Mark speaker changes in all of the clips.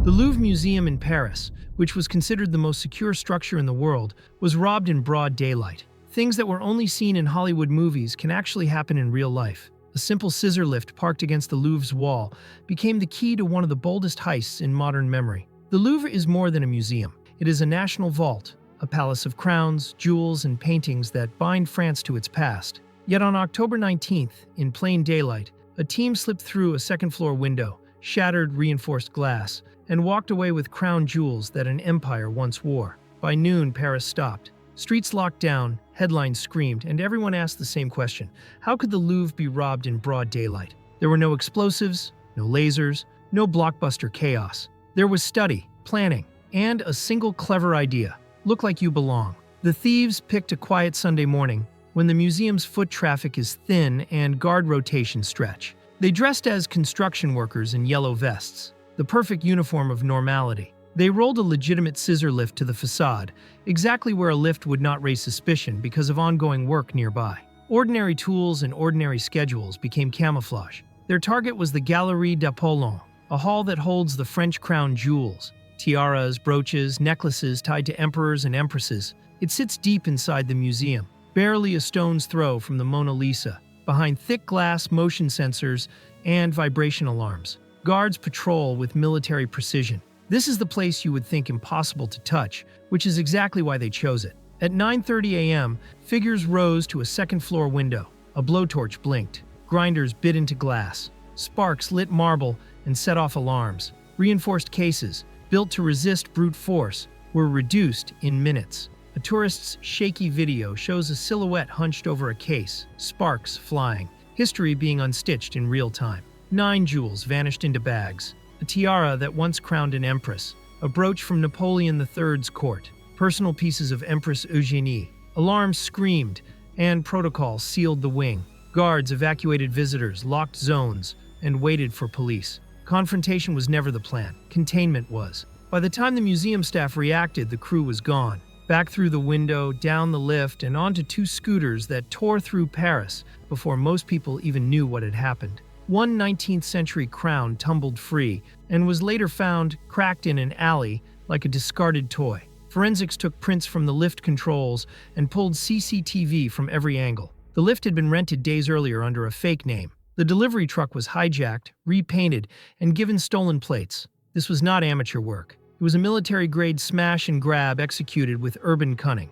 Speaker 1: The Louvre Museum in Paris, which was considered the most secure structure in the world, was robbed in broad daylight. Things that were only seen in Hollywood movies can actually happen in real life. A simple scissor lift parked against the Louvre's wall became the key to one of the boldest heists in modern memory. The Louvre is more than a museum. It is a national vault, a palace of crowns, jewels, and paintings that bind France to its past. Yet on October 19th, in plain daylight, a team slipped through a second-floor window, shattered reinforced glass, and walked away with crown jewels that an empire once wore. By noon, Paris stopped. Streets locked down, headlines screamed, and everyone asked the same question: how could the Louvre be robbed in broad daylight? There were no explosives, no lasers, no blockbuster chaos. There was study, planning, and a single clever idea: look like you belong. The thieves picked a quiet Sunday morning when the museum's foot traffic is thin and guard rotations stretch. They dressed as construction workers in yellow vests, the perfect uniform of normality. They rolled a legitimate scissor lift to the facade, exactly where a lift would not raise suspicion because of ongoing work nearby. Ordinary tools and ordinary schedules became camouflage. Their target was the Galerie d'Apollon, a hall that holds the French crown jewels, tiaras, brooches, necklaces tied to emperors and empresses. It sits deep inside the museum, barely a stone's throw from the Mona Lisa, behind thick glass, motion sensors, and vibration alarms. Guards patrol with military precision. This is the place you would think impossible to touch, which is exactly why they chose it. At 9:30 a.m., figures rose to a second-floor window. A blowtorch blinked. Grinders bit into glass. Sparks lit marble and set off alarms. Reinforced cases, built to resist brute force, were reduced in minutes. A tourist's shaky video shows a silhouette hunched over a case, sparks flying, history being unstitched in real time. 9 jewels vanished into bags. A tiara that once crowned an empress, a brooch from Napoleon III's court, personal pieces of Empress Eugénie. Alarms screamed, and protocol sealed the wing. Guards evacuated visitors, locked zones, and waited for police. Confrontation was never the plan. Containment was. By the time the museum staff reacted, the crew was gone. Back through the window, down the lift, and onto 2 scooters that tore through Paris before most people even knew what had happened. One 19th-century crown tumbled free and was later found cracked in an alley like a discarded toy. Forensics took prints from the lift controls and pulled CCTV from every angle. The lift had been rented days earlier under a fake name. The delivery truck was hijacked, repainted, and given stolen plates. This was not amateur work. It was a military-grade smash and grab executed with urban cunning.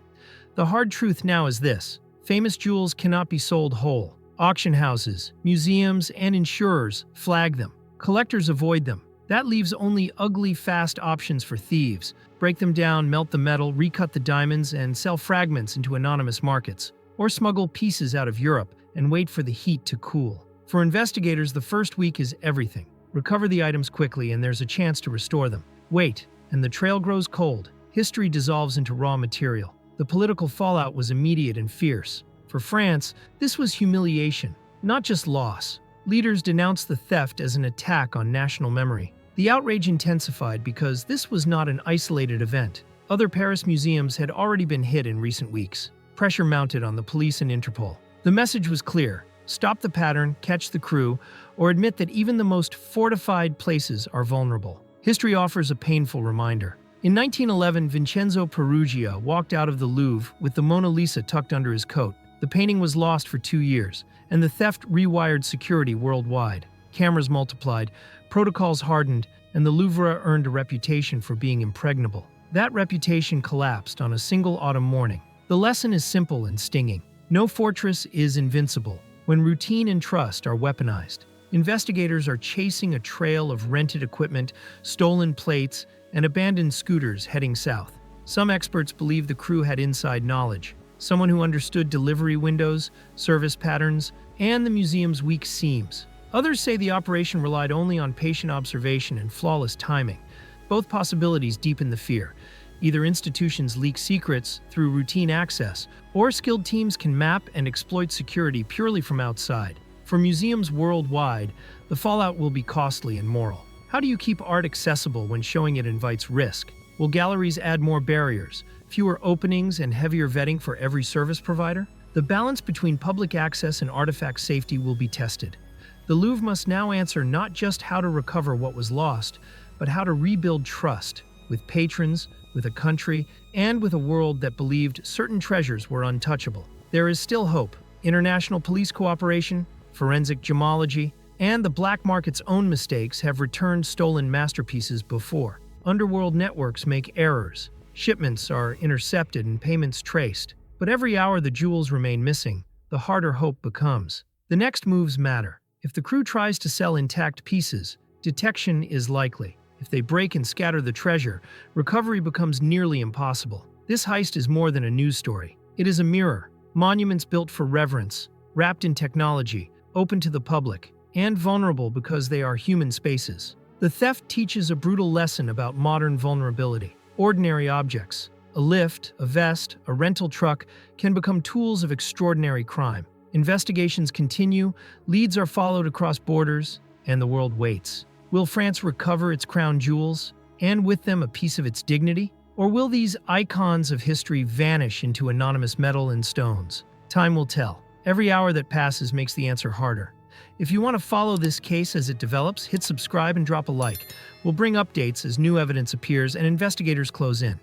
Speaker 1: The hard truth now is this: famous jewels cannot be sold whole. Auction houses, museums, and insurers flag them. Collectors avoid them. That leaves only ugly, fast options for thieves. Break them down, melt the metal, recut the diamonds, and sell fragments into anonymous markets. Or smuggle pieces out of Europe and wait for the heat to cool. For investigators, the first week is everything. Recover the items quickly and there's a chance to restore them. Wait, and the trail grows cold. History dissolves into raw material. The political fallout was immediate and fierce. For France, this was humiliation, not just loss. Leaders denounced the theft as an attack on national memory. The outrage intensified because this was not an isolated event. Other Paris museums had already been hit in recent weeks. Pressure mounted on the police and Interpol. The message was clear: stop the pattern, catch the crew, or admit that even the most fortified places are vulnerable. History offers a painful reminder. In 1911, Vincenzo Peruggia walked out of the Louvre with the Mona Lisa tucked under his coat. The painting was lost for 2 years, and the theft rewired security worldwide. Cameras multiplied, protocols hardened, and the Louvre earned a reputation for being impregnable. That reputation collapsed on a single autumn morning. The lesson is simple and stinging. No fortress is invincible when routine and trust are weaponized. Investigators are chasing a trail of rented equipment, stolen plates, and abandoned scooters heading south. Some experts believe the crew had inside knowledge. Someone who understood delivery windows, service patterns, and the museum's weak seams. Others say the operation relied only on patient observation and flawless timing. Both possibilities deepen the fear. Either institutions leak secrets through routine access, or skilled teams can map and exploit security purely from outside. For museums worldwide, the fallout will be costly and moral. How do you keep art accessible when showing it invites risk? Will galleries add more barriers, fewer openings, and heavier vetting for every service provider? The balance between public access and artifact safety will be tested. The Louvre must now answer not just how to recover what was lost, but how to rebuild trust with patrons, with a country, and with a world that believed certain treasures were untouchable. There is still hope. International police cooperation, forensic gemology, and the black market's own mistakes have returned stolen masterpieces before. Underworld networks make errors. Shipments are intercepted and payments traced. But every hour the jewels remain missing, the harder hope becomes. The next moves matter. If the crew tries to sell intact pieces, detection is likely. If they break and scatter the treasure, recovery becomes nearly impossible. This heist is more than a news story. It is a mirror. Monuments built for reverence, wrapped in technology, open to the public, and vulnerable because they are human spaces. The theft teaches a brutal lesson about modern vulnerability. Ordinary objects, a lift, a vest, a rental truck, can become tools of extraordinary crime. Investigations continue, leads are followed across borders, and the world waits. Will France recover its crown jewels, and with them a piece of its dignity? Or will these icons of history vanish into anonymous metal and stones? Time will tell. Every hour that passes makes the answer harder. If you want to follow this case as it develops, hit subscribe and drop a like. We'll bring updates as new evidence appears and investigators close in.